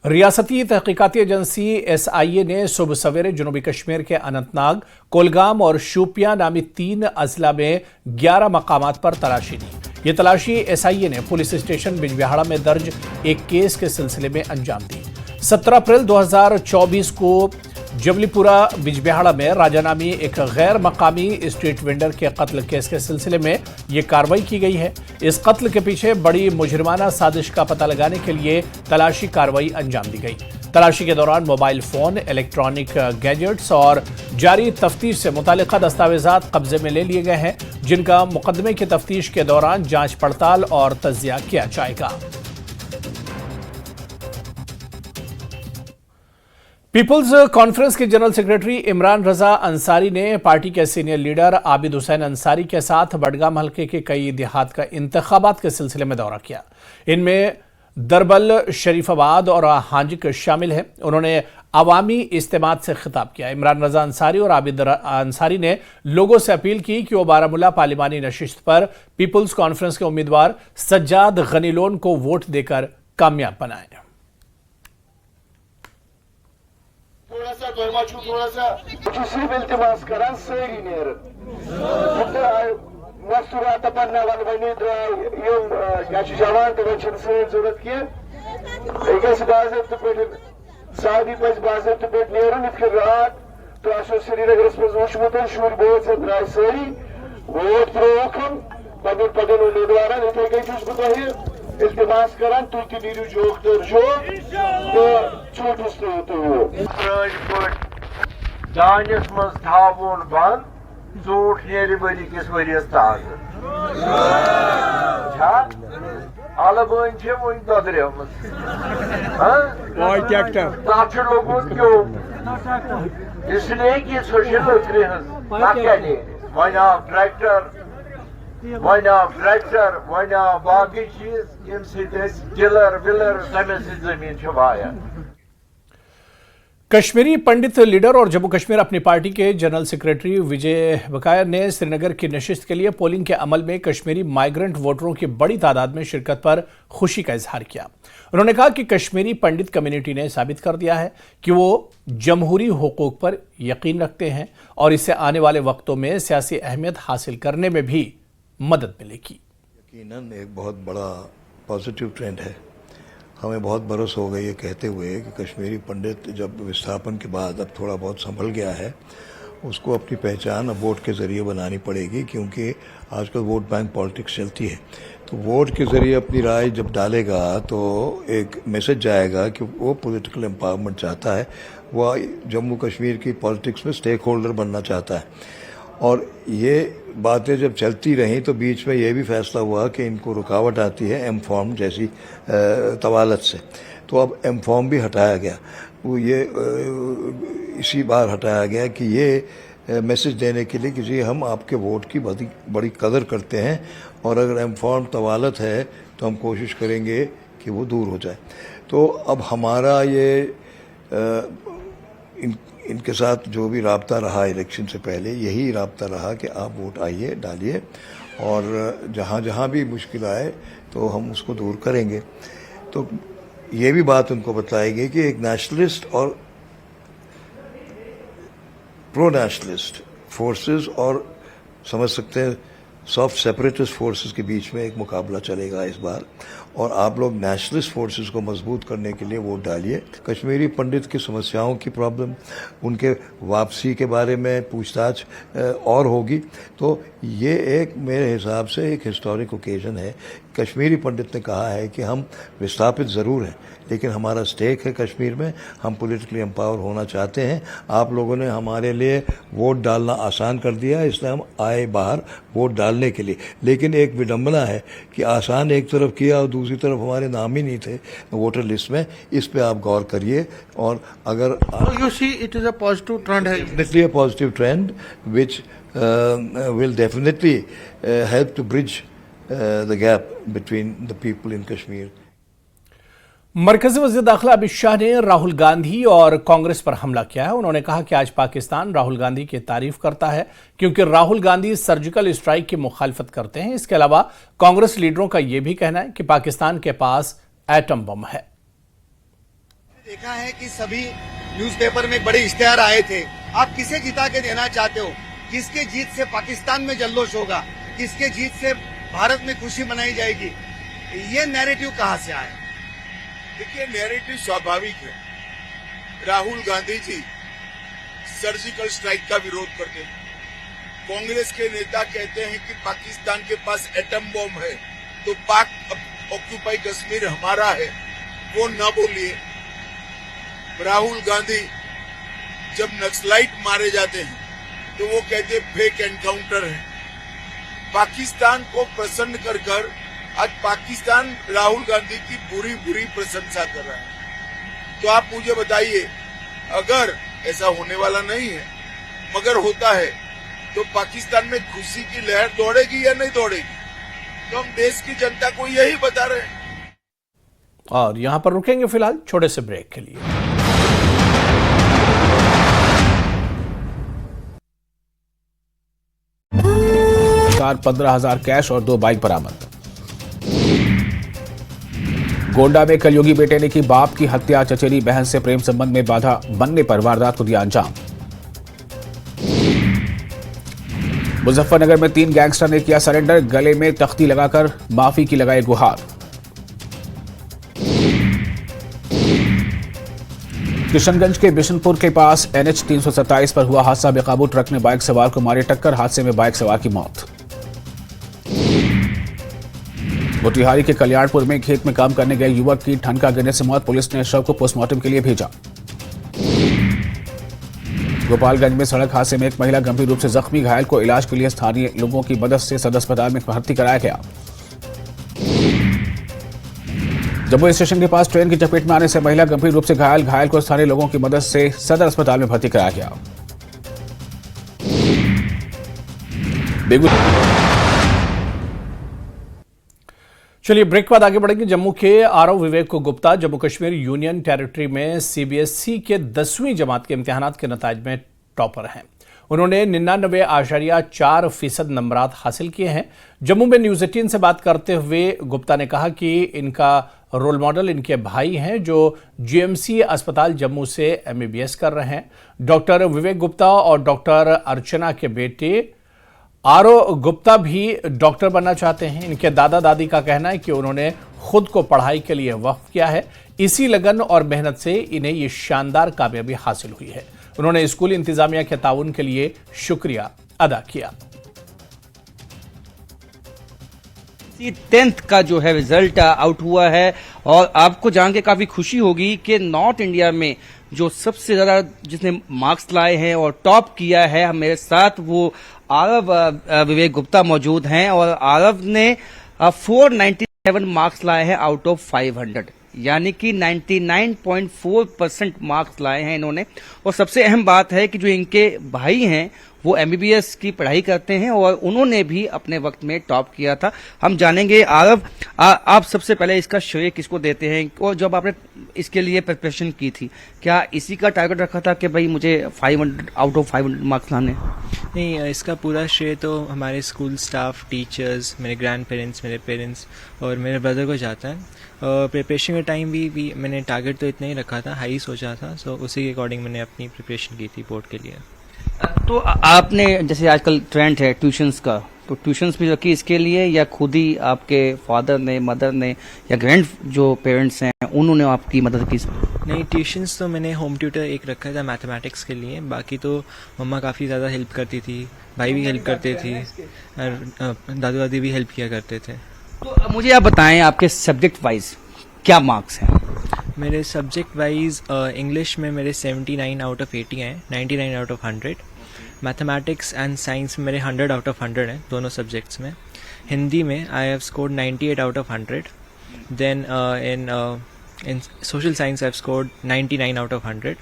रियासती तहकीकाती agency SIA ने सुबह सवेरे जनूबी कश्मीर के अनंतनाग, कोलगाम और शोपियां नामी 3 अजला में 11 मकामात पर तलाशी दी। ये तलाशी SIA ने पुलिस स्टेशन बिजबिहाड़ा में दर्ज एक केस के सिलसिले में अंजाम दी। 17 अप्रैल 2024 को जबलीपुरा बिजबिहाड़ा में राजा नामी एक गैर मकामी स्ट्रीट वेंडर के कत्ल केस के सिलसिले में यह कार्रवाई की गई है। इस कत्ल के पीछे बड़ी मुजरिमाना साजिश का पता लगाने के लिए तलाशी कार्रवाई अंजाम दी गई। तलाशी के दौरान मोबाइल फोन, इलेक्ट्रॉनिक गैजेट्स और जारी तफ्तीश से मुतालिका दस्तावेजात कब्जे में ले लिए गए हैं, जिनका मुकदमे की तफ्तीश के दौरान जांच पड़ताल और तज्जिया किया जाएगा। पीपुल्स कॉन्फ्रेंस के जनरल सेक्रेटरी इमरान रजा अंसारी ने पार्टी के सीनियर लीडर आबिद हुसैन अंसारी के साथ बडगाम हल्के के कई देहात का इंतखाबात के सिलसिले में दौरा किया। इनमें दरबल, शरीफाबाद और हांजिक शामिल हैं। उन्होंने अवामी इज्तिमात से खिताब किया। इमरान रजा अंसारी और आबिद अंसारी ने लोगों से अपील की कि वो बारामूला पार्लिमानी नशिस्त पर पीपुल्स कॉन्फ्रेंस के उम्मीदवार सज्जाद गनीलोन को वोट देकर कामयाब बनाएं। थोड़ा सा इल्तिमास करान सारी नेर मस्तूरात पन्ना वन बनी यम क्या जवान तो वचन से जरूरत की एक बाजत पे सादी पस बाजत पे नेरन इत रात तो आशो श्रीनगर में वोशमुत शूर बहुत से द्राय सारी वोट त्रोखम पदन उम्मीदवार इथे गई चुस बताइए इल्तिमास करान तु ती नीरू जोक तर जो तो छोटुस तो दानिस मज थावन बंद झूठ नेर बरी किस वरियस ताज अलबन वन ददरम लोगों क्यों इसलिए कि सोशल वन ट्रैक्टर वन बाकी चीज यम डिलर विलर तमें जमीन वाया। कश्मीरी पंडित लीडर और जम्मू कश्मीर अपनी पार्टी के जनरल सेक्रेटरी विजय बकाया ने श्रीनगर की नशिस्त के लिए पोलिंग के अमल में कश्मीरी माइग्रेंट वोटरों की बड़ी तादाद में शिरकत पर खुशी का इजहार किया। उन्होंने कहा कि कश्मीरी पंडित कम्युनिटी ने साबित कर दिया है कि वो जमहूरी हुकूक पर यकीन रखते हैं और इससे आने वाले वक्तों में सियासी अहमियत हासिल करने में भी मदद मिलेगी। यकीनन एक बहुत बड़ा पॉजिटिव ट्रेंड है। हमें बहुत भरोसा हो गया ये कहते हुए कि कश्मीरी पंडित जब विस्थापन के बाद अब थोड़ा बहुत संभल गया है, उसको अपनी पहचान अब वोट के ज़रिए बनानी पड़ेगी, क्योंकि आजकल वोट बैंक पॉलिटिक्स चलती है। तो वोट के ज़रिए अपनी राय जब डालेगा तो एक मैसेज जाएगा कि वो पॉलिटिकल एम्पावरमेंट चाहता है, वह जम्मू कश्मीर की पॉलिटिक्स में स्टेक होल्डर बनना चाहता है। और ये बातें जब चलती रहीं तो बीच में ये भी फैसला हुआ कि इनको रुकावट आती है एम फॉर्म जैसी तवालत से, तो अब एम फॉर्म भी हटाया गया। वो ये इसी बार हटाया गया कि ये मैसेज देने के लिए कि जी हम आपके वोट की बड़ी कदर करते हैं और अगर एम फॉर्म तवालत है तो हम कोशिश करेंगे कि वो दूर हो जाए। तो अब हमारा ये इनके साथ जो भी राब्ता रहा इलेक्शन से पहले, यही राब्ता रहा कि आप वोट आइए, डालिए और जहाँ जहाँ भी मुश्किल आए तो हम उसको दूर करेंगे। तो ये भी बात उनको बताएगी कि एक नेशनलिस्ट और प्रो नेशनलिस्ट फोर्सेस और समझ सकते हैं सॉफ्ट सेपरेटिस्ट फोर्सेस के बीच में एक मुकाबला चलेगा इस बार, और आप लोग नेशनलिस्ट फोर्सेस को मजबूत करने के लिए वोट डालिए। कश्मीरी पंडित की समस्याओं की प्रॉब्लम, उनके वापसी के बारे में पूछताछ और होगी। तो ये एक मेरे हिसाब से एक हिस्टोरिक ओकेजन है। कश्मीरी पंडित ने कहा है कि हम विस्थापित ज़रूर हैं, लेकिन हमारा स्टेक है कश्मीर में, हम पॉलिटिकली एम्पावर होना चाहते हैं। आप लोगों ने हमारे लिए वोट डालना आसान कर दिया, इसलिए हम आए बाहर वोट डालने के लिए। लेकिन एक विडंबना है कि आसान एक तरफ किया और दूसरी तरफ हमारे नाम ही नहीं थे वोटर लिस्ट में। इस पे आप गौर करिए। और अगर you see it is a positive trend है, definitely a positive trend which will definitely help to bridge the gap between the people in Kashmir. मरकजी वज़ीर दाखिला अमित शाह ने राहुल गांधी और कांग्रेस पर हमला किया है। उन्होंने कहा कि आज पाकिस्तान राहुल गांधी की तारीफ करता है क्योंकि राहुल गांधी सर्जिकल स्ट्राइक की मुखालफत करते हैं। इसके अलावा कांग्रेस लीडरों का यह भी कहना है कि पाकिस्तान के पास एटम बम है। देखा है कि सभी न्यूज़पेपर में बड़े इश्तेहार आए थे। आप किसे जिता के देना चाहते हो? किसके जीत से पाकिस्तान में जल्लोश होगा? किसके जीत से भारत में खुशी मनाई जाएगी? ये नैरेटिव कहाँ से आया? देखिए, नैरेटिव स्वाभाविक है। राहुल गांधी जी सर्जिकल स्ट्राइक का विरोध करते हैं। कांग्रेस के नेता कहते हैं कि पाकिस्तान के पास एटम बॉम्ब है, तो पाक ऑक्यूपाई कश्मीर हमारा है, वो न बोलिए। राहुल गांधी जब नक्सलाइट मारे जाते हैं तो वो कहते हैं फेक एनकाउंटर है। पाकिस्तान को प्रसन्न कर कर आज पाकिस्तान राहुल गांधी की बुरी बुरी प्रशंसा कर रहा है। तो आप मुझे बताइए, अगर ऐसा होने वाला नहीं है मगर होता है तो पाकिस्तान में खुशी की लहर दौड़ेगी या नहीं दौड़ेगी? तो हम देश की जनता को यही बता रहे हैं। और यहां पर रुकेंगे फिलहाल छोटे से ब्रेक के लिए। कार 15,000 कैश और 2 बाइक बरामद। गोंडा में कलयुगी बेटे ने की बाप की हत्या। चचेरी बहन से प्रेम संबंध में बाधा बनने पर वारदात को दिया अंजाम। मुजफ्फरनगर में 3 गैंगस्टर ने किया सरेंडर। गले में तख्ती लगाकर माफी की लगाई गुहार। किशनगंज के बिशनपुर के पास NH 327 पर हुआ हादसा। बेकाबू ट्रक ने बाइक सवार को मारी टक्कर। हादसे में बाइक सवार की मौत। मोतिहारी के कल्याणपुर में खेत में काम करने गए युवक की ठनका गिरने से मौत। पुलिस ने शव को पोस्टमार्टम के लिए भेजा। गोपालगंज में सड़क हादसे में एक महिला गंभीर रूप से जख्मी। घायल को इलाज के लिए स्थानीय लोगों की मदद से सदर अस्पताल में भर्ती कराया गया। जम्मू स्टेशन के पास ट्रेन की चपेट में आने से महिला गंभीर रूप से घायल। घायल को स्थानीय लोगों की मदद से सदर अस्पताल में भर्ती कराया गया। चलिए ब्रेक के बाद आगे बढ़ेंगे। जम्मू के आरओ विवेक गुप्ता जम्मू कश्मीर यूनियन टेरिटरी में CBSE के 10वीं जमात के इम्तिहानात के नताज में टॉपर हैं। उन्होंने 99.4% नंबरात हासिल किए हैं। जम्मू में न्यूज़ 18 से बात करते हुए गुप्ता ने कहा कि इनका रोल मॉडल इनके भाई हैं जो GMC अस्पताल जम्मू से MBBS कर रहे हैं। डॉक्टर विवेक गुप्ता और डॉक्टर अर्चना के बेटे आरओ गुप्ता भी डॉक्टर बनना चाहते हैं। इनके दादा दादी का कहना है कि उन्होंने खुद को पढ़ाई के लिए वक्फ किया है। इसी लगन और मेहनत से इन्हें ये शानदार कामयाबी हासिल हुई है। उन्होंने स्कूल इंतजामिया के ताउन के लिए शुक्रिया अदा किया। 10th का जो है रिजल्ट आउट हुआ है और आपको जान के काफी खुशी होगी कि नॉर्थ इंडिया में जो सबसे ज्यादा जिसने मार्क्स लाए हैं और टॉप किया है, मेरे साथ वो आरव विवेक गुप्ता मौजूद हैं और आरव ने 497 मार्क्स लाए हैं आउट ऑफ 500, यानी कि 99.4% मार्क्स लाए हैं इन्होंने। और सबसे अहम बात है कि जो इनके भाई हैं वो MBBS की पढ़ाई करते हैं और उन्होंने भी अपने वक्त में टॉप किया था। हम जानेंगे आरव, आप सबसे पहले इसका श्रेय किसको देते हैं और जब आपने इसके लिए प्रिपरेशन की थी क्या इसी का टारगेट रखा था कि भाई मुझे 500 आउट ऑफ 500 मार्क्स लाने? नहीं, इसका पूरा श्रेय तो हमारे स्कूल स्टाफ, टीचर्स, मेरे ग्रैंड पेरेंट्स, मेरे पेरेंट्स और मेरे ब्रदर को जाता है। प्रिपरेशन के टाइम भी मैंने टारगेट तो इतना ही रखा था, हाई सोचा था, सो उसी के अकॉर्डिंग मैंने अपनी प्रिपरेशन की थी बोर्ड के लिए। तो आपने जैसे आजकल ट्रेंड है ट्यूशंस का, तो ट्यूशंस भी रखी इसके लिए या खुद ही आपके फादर ने, मदर ने या ग्रैंड जो पेरेंट्स हैं उन्होंने आपकी मदद की? नहीं, ट्यूशंस तो मैंने होम ट्यूटर एक रखा था मैथमेटिक्स के लिए, बाकी तो मम्मा काफ़ी ज़्यादा हेल्प करती थी, भाई भी हेल्प करते थे और दादू दादी भी हेल्प किया करते थे। तो मुझे आप बताएं आपके सब्जेक्ट वाइज क्या मार्क्स हैं? मेरे सब्जेक्ट वाइज इंग्लिश में मेरे 79 आउट ऑफ 80 हैं, 99 out of 100। Mathematics and science में मेरे 100 आउट ऑफ 100 हैं दोनों सब्जेक्ट्स में। हिंदी में I have scored 98 out of 100। Then in social science I've scored 99 out of 100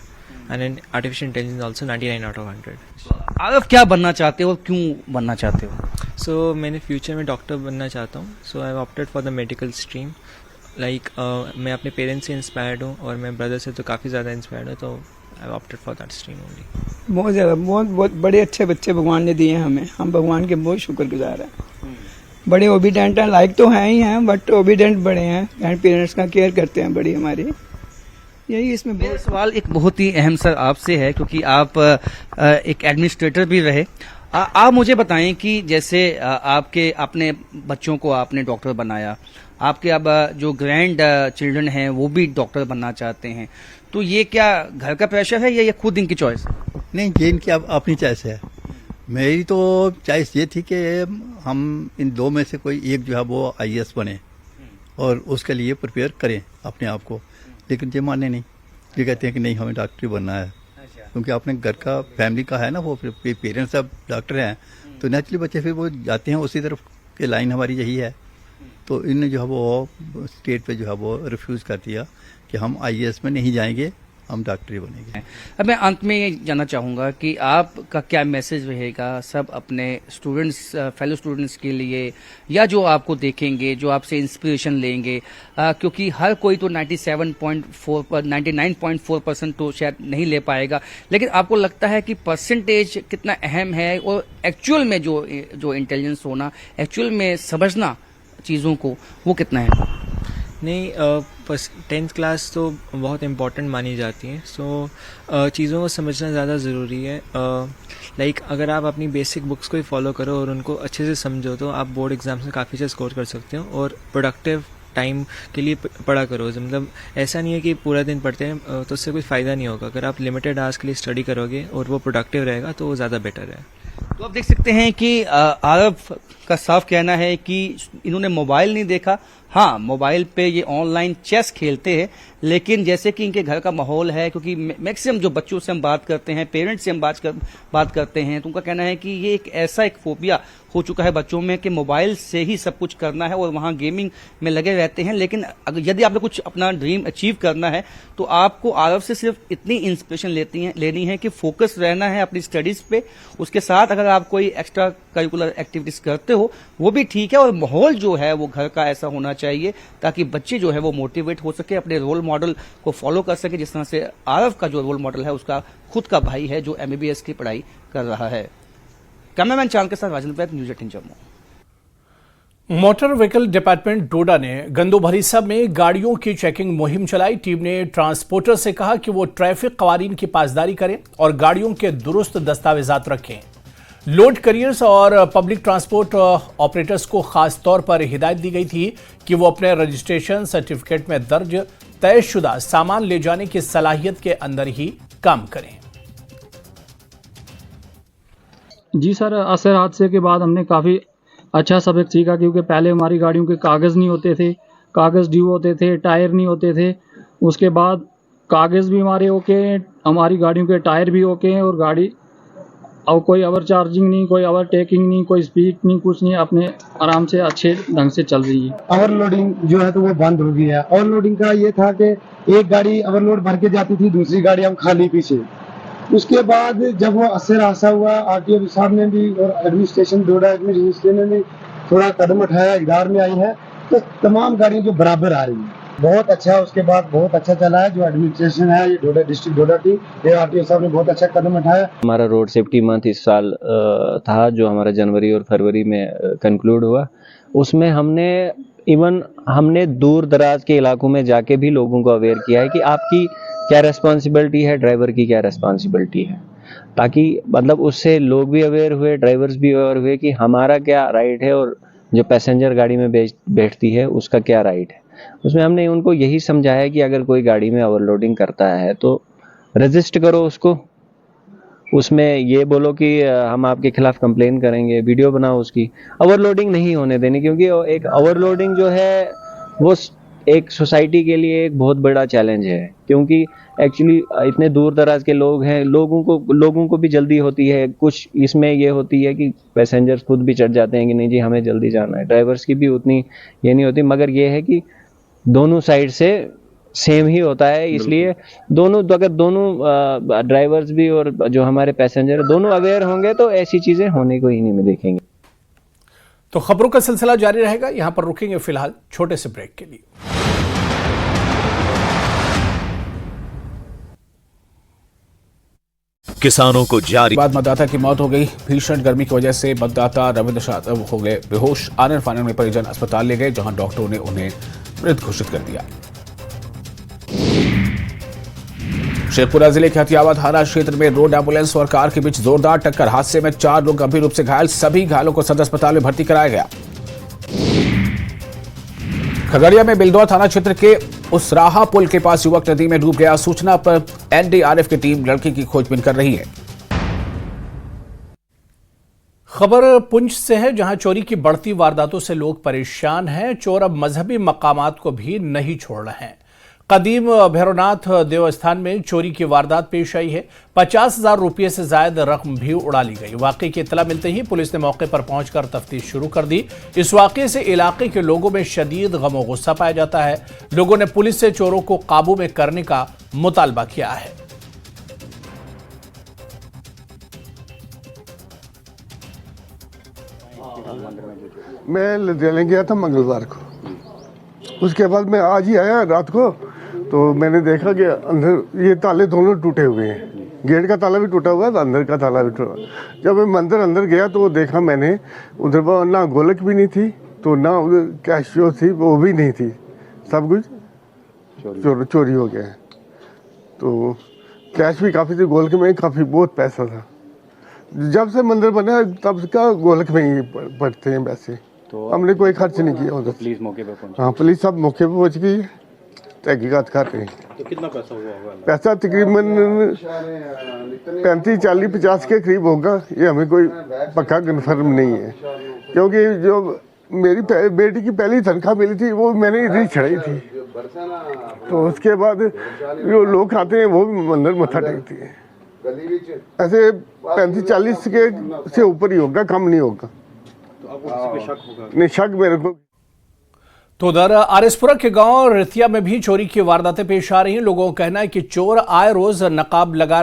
and in artificial intelligence also 99 out of 100. आप क्या बनना चाहते हो, क्यों बनना चाहते हो? So मैंने फ्यूचर में डॉक्टर बनना चाहता हूँ, so I've opted for the medical stream. Like मैं अपने पेरेंट्स से इंस्पायर्ड हूँ और मैं ब्रदर से तो काफ़ी ज़्यादा इंस्पायर्ड हूँ, तो I've opted for that stream only. बहुत ज़्यादा बहुत बड़े अच्छे बच्चे भगवान ने दिए हमें, हम भगवान के बहुत शुक्रगुजार हैं। बड़े ओबीडेंट हैं, लाइक तो हैं ही हैं बट ओबीडेंट बड़े हैं, ग्रैंड पेरेंट्स का केयर करते हैं बड़ी हमारी, यही इसमें मेरा सवाल एक बहुत ही अहम सर आपसे है, क्योंकि आप एक एडमिनिस्ट्रेटर भी रहे। आप मुझे बताएं कि जैसे आपने बच्चों को आपने डॉक्टर बनाया, आपके अब जो ग्रैंड चिल्ड्रन हैं वो भी डॉक्टर बनना चाहते हैं, तो ये क्या घर का प्रेशर है या ये खुद इनकी चॉइस है? नहीं, ये इनकी अपनी चॉइस है। मेरी तो चॉइस ये थी कि हम इन दो में से कोई एक जो है वो IAS बने और उसके लिए प्रिपेयर करें अपने आप को, लेकिन ये माने नहीं। ये कहते हैं कि नहीं, हमें डॉक्टर बनना है, क्योंकि अपने घर का फैमिली का है ना, वो पेरेंट्स सब डॉक्टर हैं, तो नेचुरली बच्चे फिर वो जाते हैं उसी तरफ के। लाइन हमारी यही है, तो इन्होंने जो है वो स्टेट पे जो है वो रिफ्यूज़ कर दिया कि हम IAS में नहीं जाएंगे, हम डॉक्टर ही बनेंगे। अब मैं अंत में ये जानना चाहूँगा कि आपका क्या मैसेज रहेगा सब अपने स्टूडेंट्स, फेलो स्टूडेंट्स के लिए, या जो आपको देखेंगे, जो आपसे इंस्पिरेशन लेंगे, क्योंकि हर कोई तो 99.4% तो शायद नहीं ले पाएगा, लेकिन आपको लगता है कि परसेंटेज कितना अहम है और एक्चुअल में जो इंटेलिजेंस होना, एक्चुअल में समझना चीज़ों को, वो कितना है? नहीं, 10th क्लास तो बहुत इम्पॉर्टेंट मानी जाती है, सो चीज़ों को समझना ज़्यादा ज़रूरी है। लाइक अगर आप अपनी बेसिक बुक्स को ही फॉलो करो और उनको अच्छे से समझो तो आप बोर्ड एग्जाम्स में काफ़ी अच्छा स्कोर कर सकते हो, और प्रोडक्टिव टाइम के लिए पढ़ा करो। मतलब ऐसा नहीं है कि पूरा दिन पढ़ते हैं तो उससे कोई फ़ायदा नहीं होगा। अगर आप लिमिटेड आवर्स के लिए स्टडी करोगे और वो प्रोडक्टिव रहेगा तो वो ज़्यादा बेटर है। तो आप देख सकते हैं कि आरव का साफ कहना है कि इन्होंने मोबाइल नहीं देखा। हाँ, मोबाइल पे ये ऑनलाइन चेस खेलते हैं, लेकिन जैसे कि इनके घर का माहौल है, क्योंकि मैक्सिमम जो बच्चों से हम बात करते हैं, पेरेंट्स से हम बात करते हैं, तो उनका कहना है कि ये एक फोबिया हो चुका है बच्चों में कि मोबाइल से ही सब कुछ करना है और वहाँ गेमिंग में लगे रहते हैं। लेकिन यदि आपने कुछ अपना ड्रीम अचीव करना है तो आपको आरव से सिर्फ इतनी इंस्पिरेशन लेनी है कि फोकस रहना है अपनी स्टडीज पे। उसके साथ अगर आप कोई एक्स्ट्रा करिकुलर एक्टिविटीज करते हो वो भी ठीक है, और माहौल जो है वो घर का ऐसा होना चाहिए ताकि बच्चे जो है वो मोटिवेट हो सके, अपने रोल मॉडल को फॉलो कर सके। जिस तरह से आरव का जो रोल मॉडल है उसका खुद का भाई है जो MBBS की पढ़ाई कर रहा है। कैमरामैन चांद के साथ Rajendra Pait, news 18 Jammu. Motor vehicle department Doda ने गंदोभरीसा में गाड़ियों की चेकिंग मुहिम चलाई। टीम ने ट्रांसपोर्टर से कहा कि वो ट्रैफिक कवानीन की पासदारी करें और गाड़ियों के दुरुस्त दस्तावेजात रखें। लोड करियर्स और पब्लिक ट्रांसपोर्ट ऑपरेटर्स को खास तौर पर हिदायत दी गई थी कि वो अपने रजिस्ट्रेशन सर्टिफिकेट में दर्ज तयशुदा सामान ले जाने की सलाहियत के अंदर ही काम करें। जी सर, असर हादसे के बाद हमने काफ़ी अच्छा सबक सीखा, क्योंकि पहले हमारी गाड़ियों के कागज़ नहीं होते थे, कागज़ ड्यू होते थे, टायर नहीं होते थे। उसके बाद कागज़ भी हमारे ओके, हमारी गाड़ियों के टायर भी ओके हैं, और गाड़ी और कोई ओवर चार्जिंग नहीं, कोई ओवर टेकिंग नहीं, कोई स्पीड नहीं, कुछ नहीं, अपने आराम से अच्छे ढंग से चल रही है। ओवरलोडिंग जो है तो वो बंद हो गई है। ओवरलोडिंग का ये था कि एक गाड़ी ओवरलोड भर के जाती थी, दूसरी गाड़ी हम खाली पीछे। उसके बाद जब वो असर हादसा हुआ, RTO साहब ने भी और एडमिनिस्ट्रेशन डोडा एडमिनिस्ट्रेशन ने भी थोड़ा कदम उठाया, इकदार में आई है, तो तमाम गाड़ियां जो बराबर आ रही हैं, बहुत अच्छा। उसके बाद बहुत अच्छा चला है जो एडमिनिस्ट्रेशन है, ये डोडा डिस्ट्रिक्ट डोडा की, ये RTO साहब ने बहुत अच्छा कदम उठाया। हमारा रोड सेफ्टी मंथ इस साल था, जो हमारा जनवरी और फरवरी में कंक्लूड हुआ। उसमें हमने दूर दराज के इलाकों में जाके भी लोगों को अवेयर किया है कि आपकी क्या रेस्पॉन्सिबिलिटी है, ड्राइवर की क्या रेस्पॉन्सिबिलिटी है, ताकि मतलब उससे लोग भी अवेयर हुए, ड्राइवर्स भी अवेयर हुए कि हमारा क्या राइट है और जो पैसेंजर गाड़ी में बैठती है उसका क्या राइट है। उसमें हमने उनको यही समझाया कि अगर कोई गाड़ी में ओवरलोडिंग करता है तो रजिस्ट करो उसको, उसमें ये बोलो कि हम आपके खिलाफ कंप्लेन करेंगे, वीडियो बनाओ उसकी। ओवरलोडिंग नहीं होने देनी, क्योंकि एक ओवरलोडिंग जो है वो एक सोसाइटी के लिए एक बहुत बड़ा चैलेंज है, क्योंकि एक्चुअली इतने दूर दराज के लोग हैं, लोगों को भी जल्दी होती है। कुछ इसमें ये होती है कि पैसेंजर्स खुद भी चढ़ जाते हैं कि नहीं जी हमें जल्दी जाना है, ड्राइवर्स की भी उतनी ये नहीं होती। मगर ये है कि दोनों साइड से सेम ही होता है, इसलिए अगर दोनों ड्राइवर्स भी और जो हमारे पैसेंजर दोनों अवेयर होंगे तो ऐसी चीजें होने को ही नहीं देखेंगे। तो खबरों का सिलसिला जारी रहेगा, यहां पर रुकेंगे फिलहाल छोटे से ब्रेक के लिए। किसानों को जारी बाद मतदाता की मौत हो गई। भीषण गर्मी की वजह से मतदाता रविंद्र शाह हो गए बेहोश। आनंद फानन में परिजन अस्पताल ले गए, जहां डॉक्टरों ने उन्हें मृत घोषित कर दिया। शेखपुरा जिले के हथियावा थाना क्षेत्र में रोड एम्बुलेंस और कार के बीच जोरदार टक्कर। हादसे में 4 लोग गंभीर रूप से घायल, सभी घायलों को सदर अस्पताल में भर्ती कराया गया। खगड़िया में बिलदौर थाना क्षेत्र के उसराहा पुल के पास युवक नदी में डूब गया। सूचना पर एनडीआरएफ की टीम लड़की की खोजबीन कर रही है। खबर पुंछ से है, जहां चोरी की बढ़ती वारदातों से लोग परेशान हैं। चोर अब मजहबी मकामात को भी नहीं छोड़ रहे हैं। कदीम भैरवनाथ देवस्थान में चोरी की वारदात पेश आई है। 50,000 रुपये से ज्यादा रकम भी उड़ा ली गई। वाकई की इत्तला मिलते ही पुलिस ने मौके पर पहुंचकर तफ्तीश शुरू कर दी। इस वाकये से इलाके के लोगों में शदीद गम और गुस्सा पाया जाता है। लोगों ने पुलिस से चोरों को काबू में करने का मुतालबा किया है। मैं लुधियाने गया था मंगलवार को, उसके बाद मैं आज ही आया रात को, तो मैंने देखा कि अंदर ये ताले दोनों टूटे हुए हैं। गेट का ताला भी टूटा हुआ है, अंदर का ताला भी टूटा। जब मैं मंदिर अंदर गया तो देखा मैंने उधर ना गोलक भी नहीं थी, तो ना उधर कैश जो थी वो भी नहीं थी, सब कुछ चोरी हो गया है। तो कैश भी काफ़ी थी, गोलक में काफ़ी बहुत पैसा था। जब से मंदिर बना तब का गोलक में ही पड़ते हैं पैसे, तो हमने कोई खर्च नहीं किया उधर। पुलिस मौके पे पहुंची? हाँ, पुलिस सब मौके पे पहुंच गई, तहकीकात कर रहे हैं। तो कितना पैसा हुआ होगा? पैसा तकरीबन 35, 40, 50 के करीब होगा। ये हमें कोई पक्का कन्फर्म नहीं है, क्योंकि जो मेरी बेटी की पहली तनख्वाह मिली थी वो मैंने इधर ही चढ़ाई थी। तो उसके बाद जो लोग आते हैं वो भी मंदिर मत्था टेकते हैं। ऐसे 35-40 के से ऊपर ही होगा, कम नहीं होगा। तो आपको किसी पे शक होगा? नहीं, शक मेरे को। तो उधर आरएसपुरा के गांव रितिया में भी चोरी की वारदातें पेश आ रही हैं। लोगों का कहना है कि चोर आए रोज नकब लगा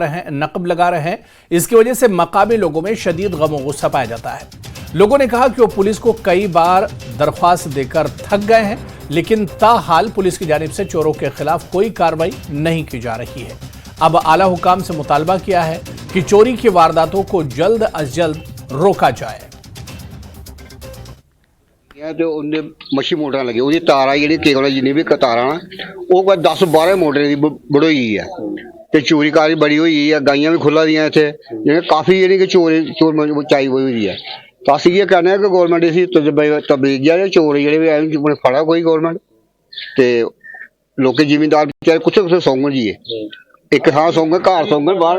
रहे हैं। इसकी वजह से मकामी लोगों में शदीद गम और गुस्सा पाया जाता है। लोगों ने कहा कि वो पुलिस को कई बार दरख्वास्त देकर थक गए हैं, लेकिन ताहाल पुलिस की जानिब से चोरों के खिलाफ कोई कार्रवाई नहीं की जा रही है। अब आला हुकाम से मुतालबा किया है कि चोरी की वारदातों को जल्द अज जल्द रोका जाए। जो उन्हें मच्छी मोटर लगे ਉਹਦੀ ਤਾਰਾਂ ਜਿਹੜੀ ਕੇਬਲ ਜਿੰਨੀ ਵੀ ਤਾਰਾਂ ਨਾ ਉਹ ਕੋਈ 10-12 ਮੋਟਰ ਦੀ ਬੜੋਈ ਹੈ ਤੇ ਚੋਰੀ ਕਾਰੀ ਬੜੀ ਹੋਈ ਹੈ। ਗਾਈਆਂ ਵੀ ਖੁੱਲਾ ਦੀਆਂ ਇੱਥੇ, ਜਿਹੜੇ ਕਾਫੀ ਜਿਹੜੀ ਕਿ ਚੋਰ ਮਚਾਈ ਹੋਈ ਹੈ। ਤਾਂ ਅਸੀਂ ਇਹ ਕਹਿੰਦੇ ਆ ਕਿ ਗਵਰਨਮੈਂਟ ਇਸੇ ਤਬਲੀਗ ਜਿਹੜੇ ਚੋਰ ਜਿਹੜੇ ਵੀ ਐਵੇਂ ਫੜਾ ਕੋਈ ਗਵਰਨਮੈਂਟ ਤੇ ਲੋਕੀ ਜ਼ਿਮੀਂਦਾਰ ਵਿਚਾਰੇ ਕੁੱਥੇ ਸੌਂਗਣ ਜੀ ਇੱਕ ਥਾਂ ਸੌਂਗਣ, ਘਰ ਸੌਂਗਣ, ਬਾਹਰ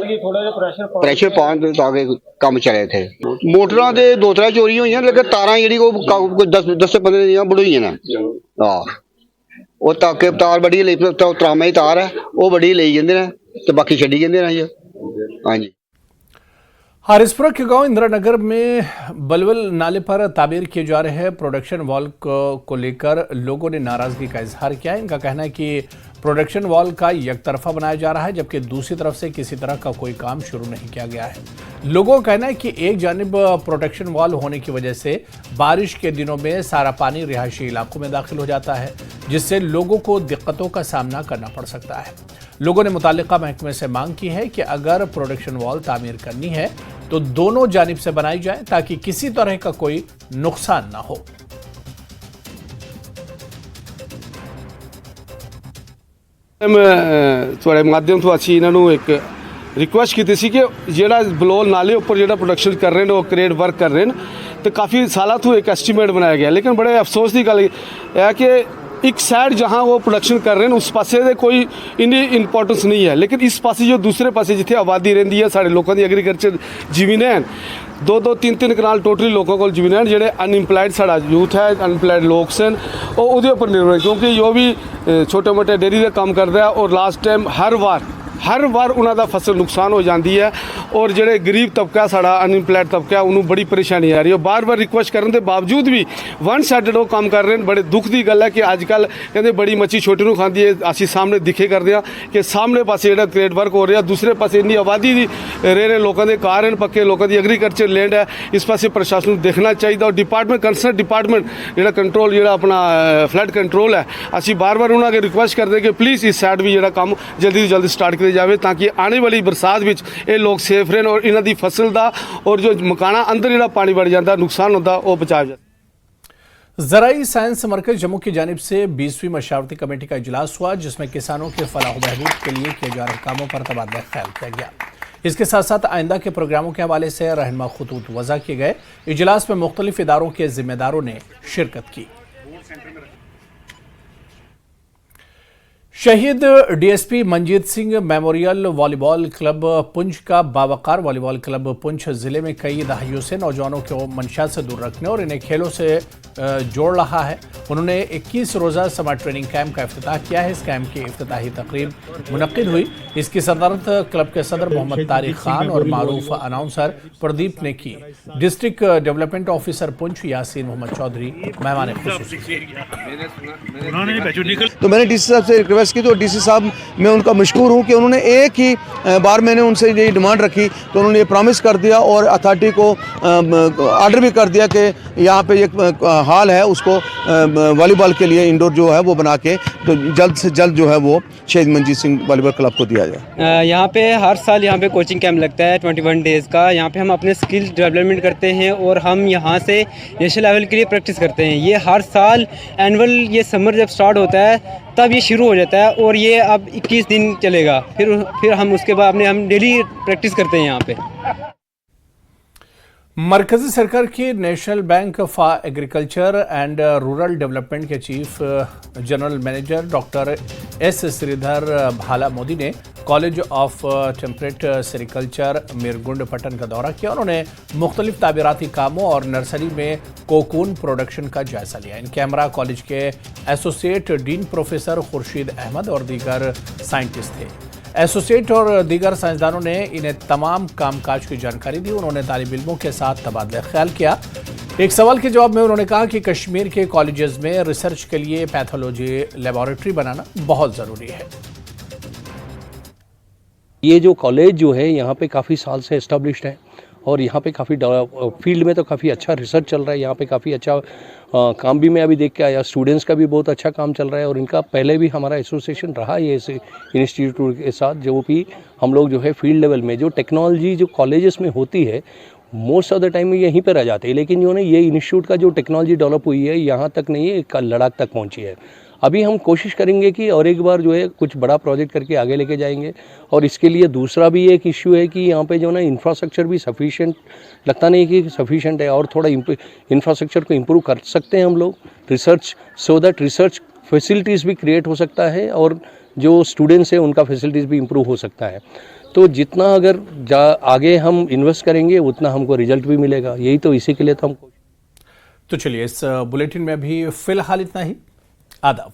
ਪ੍ਰੈਸ਼ਰ ਪਾਉਣ ਤਾਂ ਕਿ ਕੰਮ ਚੱਲੇ ਇੱਥੇ। ਮੋਟਰਾਂ ਦੇ 2-3 ਚੋਰੀ ਹੋਈਆਂ, ਲੇਕਿਨ ਤਾਰਾਂ ਜਿਹੜੀ ਉਹ 10-15 ਦੀਆਂ ਬੜੋਈਆਂ ਨਾ ਉਹ ਤਾਕੇ ਤਾਰ ਬੜੀ ਲਈ ਤਰਾਮੇ ਦੀ ਤਾਰ ਹੈ, ਉਹ ਬੜੀ ਲਈ ਜਾਂਦੇ ਨੇ ਤੇ ਬਾਕੀ ਛੱਡੀ ਜਾਂਦੇ ਨੇ। ਹਾਂਜੀ। हारिसपुरा के गांव इंदिरानगर में बलवल नाले पर तामीर किए जा रहे प्रोडक्शन वॉल को लेकर लोगों ने नाराजगी का इजहार किया है। इनका कहना है कि प्रोडक्शन वॉल का एक तरफा बनाया जा रहा है, जबकि दूसरी तरफ से किसी तरह का कोई काम शुरू नहीं किया गया है। लोगों का कहना है कि एक जानिब प्रोटेक्शन वॉल होने की वजह से बारिश के दिनों में सारा पानी रिहायशी इलाकों में दाखिल हो जाता है, जिससे लोगों को दिक्कतों का सामना करना पड़ सकता है। लोगों ने मुतालिका महकमे से मांग की है कि अगर प्रोडक्शन वॉल तामीर करनी है तो दोनों जानिब से बनाई जाए, ताकि किसी तरह का कोई नुकसान ना हो। ਤੁਹਾਡੇ ਮਾਧਿਅਮ ਤੋਂ ਅਸੀਂ ਇਹਨਾਂ ਨੂੰ ਇੱਕ ਰਿਕੁਐਸਟ ਕੀਤੀ ਸੀ ਕਿ ਜਿਹੜਾ ਬਲੋਲ ਨਾਲੇ ਉੱਪਰ ਜਿਹੜਾ ਪ੍ਰੋਡਕਸ਼ਨ ਕਰ ਰਹੇ ਨੇ ਉਹ ਕ੍ਰੇਡ ਵਰਕ ਕਰ ਰਹੇ ਨੇ ਤੇ ਕਾਫੀ ਸਾਲਾਂ ਤੋਂ ਇੱਕ ਐਸਟੀਮੇਟ ਬਣਾਇਆ ਗਿਆ, ਲੇਕਿਨ ਬੜੇ ਅਫਸੋਸ ਦੀ ਗੱਲ ਹੈ ਕਿ एक साइड जहाँ वो प्रोडक्शन कर रहे हैं उस पासे दे कोई इन्नी इंपॉर्टेंस नहीं है, लेकिन इस पासे जो दूसरे पासे जिथे आबादी रही है साढ़े लोगों की एग्रीकल्चर जमीनें हैं, 2-3 कनाल टोटली लोगों को जमीनें हैं, जेडे अनइंपलाइड साढ़ा यूथ है, अनइंपलाइड लोग हैं, वो उहदे उपर निर्भर है, क्योंकि जो भी छोटे मोटे डेयरी का काम करता है और लास्ट टाइम हर वार उन्होंने फसल नुकसान हो जाती है और जेडे गरीब तबका साढ़ा अनइंपलाइड तबका उन्होंने बड़ी परेशानी आ रही है। बार बार रिक्वेस्ट करने के बावजूद भी वन साइडेड वो काम कर रहे हैं। बड़े दुख की गल है कि अजकल कहते बड़ी मच्छी छोटी नूं खाती है, असी सामने दिखे करते हैं कि सामने पासे जो क्रेड वर्क हो रहा, दूसरे पासे इन्नी आबादी रहे लोगों के कार हैं, पक्के लोगों की एग्रीकल्चर लैंड है, इस पासे प्रशासन को देखना चाहिए और डिपार्टमेंट कंसर्न डिपार्टमेंट जो कंट्रोल जो अपना फ्लड कंट्रोल है, असी बार बार उन्होंने रिक्वेस्ट करते हैं कि प्लीज़ इस साइड भी जो काम जल्दी से जल्दी स्टार्ट किया जाए, ताकि आने वाली बरसात में ये लोग सेफ रहें और इन्हों की फसल का और जो मकाना अंदर जो पानी बढ़ जाता नुकसान होता वो बचाया जाए। ज़राई साइंस मरकज जम्मू की जानिब से 20वीं मशावरती कमेटी का इजलास हुआ, जिसमें किसानों के फलाह व बहबूद के लिए किए जा रहे कामों पर तबादला ख्याल किया गया। इसके साथ साथ आइंदा के प्रोग्रामों के हवाले से रहनुमा खुतूत वज़ा किए गए। इजलास में मुख्तलिफ इदारों के जिम्मेदारों ने शिरकत की। शहीद DSP Manjeet Singh memorial volleyball club Poonch का बावकार वॉलीबॉल क्लब पुंछ जिले में कई दहाइयों से नौजवानों को मंशा से दूर रखने और इन्हें खेलों से जोड़ रहा है। उन्होंने 21 रोज़ा समर ट्रेनिंग कैंप का इफ्तिताह किया है। इस कैंप की इफ्तिताही तकरीब मुनक्किद हुई। इसकी सदारत क्लब के सदर मोहम्मद तारिक खान और मारूफ अनाउंसर प्रदीप ने की। District development officer Poonch Yasin Mohammad Chaudhary मेहमान खुसूसी। तो मैंने डीसी साहब से रिक्वेस्ट की, तो डीसी साहब मैं उनका मशकूर हूं कि उन्होंने एक ही बार मैंने उनसे ये डिमांड रखी तो उन्होंने ये प्रॉमिस कर दिया और अथॉरिटी को ऑर्डर भी कर दिया कि यहाँ पे एक हॉल है उसको वॉलीबॉल के लिए इंडोर जो है वो बना के तो जल्द से जल्द जो है वो शहीद मंजीत सिंह वॉलीबॉल क्लब को दिया जाए। यहाँ पे हर साल यहाँ पे कोचिंग कैंप लगता है 21 डेज़ का। यहाँ पे हम अपने स्किल डेवलपमेंट करते हैं और हम यहाँ से नेशनल लेवल के लिए प्रैक्टिस करते हैं। ये हर साल एनुअल ये समर जब स्टार्ट होता है तब ये शुरू हो जाता है और ये अब 21 दिन चलेगा। फिर हम उसके बाद हम डेली प्रैक्टिस करते हैं यहाँ पे। मरकजी सरकार की national bank for agriculture and rural development के chief general manager doctor S Shridhar Bhala Modi ने college of temperate sericulture Mirgund Pattan का दौरा किया। उन्होंने मुख्तलिफ ताबीराती कामों और नर्सरी में कोकून प्रोडक्शन का जायजा लिया। इन कैमरा कॉलेज के associate dean professor Khurshid Ahmad और दीगर साइंटिस्ट थे। एसोसिएट और दीगर साइंसदानों ने इन्हें तमाम कामकाज की जानकारी दी। उन्होंने तालिब इल्मों के साथ तबादला ख्याल किया। एक सवाल के जवाब में उन्होंने कहा कि कश्मीर के कॉलेजेस में रिसर्च के लिए पैथोलॉजी लेबोरेटरी बनाना बहुत ज़रूरी है। ये जो कॉलेज जो है यहाँ पे काफ़ी साल से एस्टेब्लिश्ड है और यहाँ पे काफ़ी फील्ड में तो काफ़ी अच्छा रिसर्च चल रहा है। यहाँ पे काफ़ी अच्छा काम भी मैं अभी देख के आया। स्टूडेंट्स का भी बहुत अच्छा काम चल रहा है और इनका पहले भी हमारा एसोसिएशन रहा है इस इंस्टीट्यूट के साथ, जो भी हम लोग जो है फील्ड लेवल में जो टेक्नोलॉजी जो कॉलेजेस में होती है मोस्ट ऑफ द टाइम यहीं पर रह जाते हैं, लेकिन जो है ये इंस्टीट्यूट का जो टेक्नोलॉजी डेवलप हुई है यहाँ तक नहीं है, लद्दाख तक पहुँची है। अभी हम कोशिश करेंगे कि और एक बार जो है कुछ बड़ा प्रोजेक्ट करके आगे लेके जाएंगे। और इसके लिए दूसरा भी एक इश्यू है कि यहाँ पे जो ना इंफ्रास्ट्रक्चर भी सफिशिएंट लगता नहीं कि सफिशिएंट है और थोड़ा इंफ्रास्ट्रक्चर को इम्प्रूव कर सकते हैं हम लोग research so that research facilities भी क्रिएट हो सकता है और जो स्टूडेंट्स हैं उनका फैसिलिटीज़ भी इम्प्रूव हो सकता है। तो जितना अगर आगे हम इन्वेस्ट करेंगे उतना हमको रिजल्ट भी मिलेगा। यही तो इसी के लिए तो हम। तो चलिए इस बुलेटिन में अभी फिलहाल इतना ही। आदाब।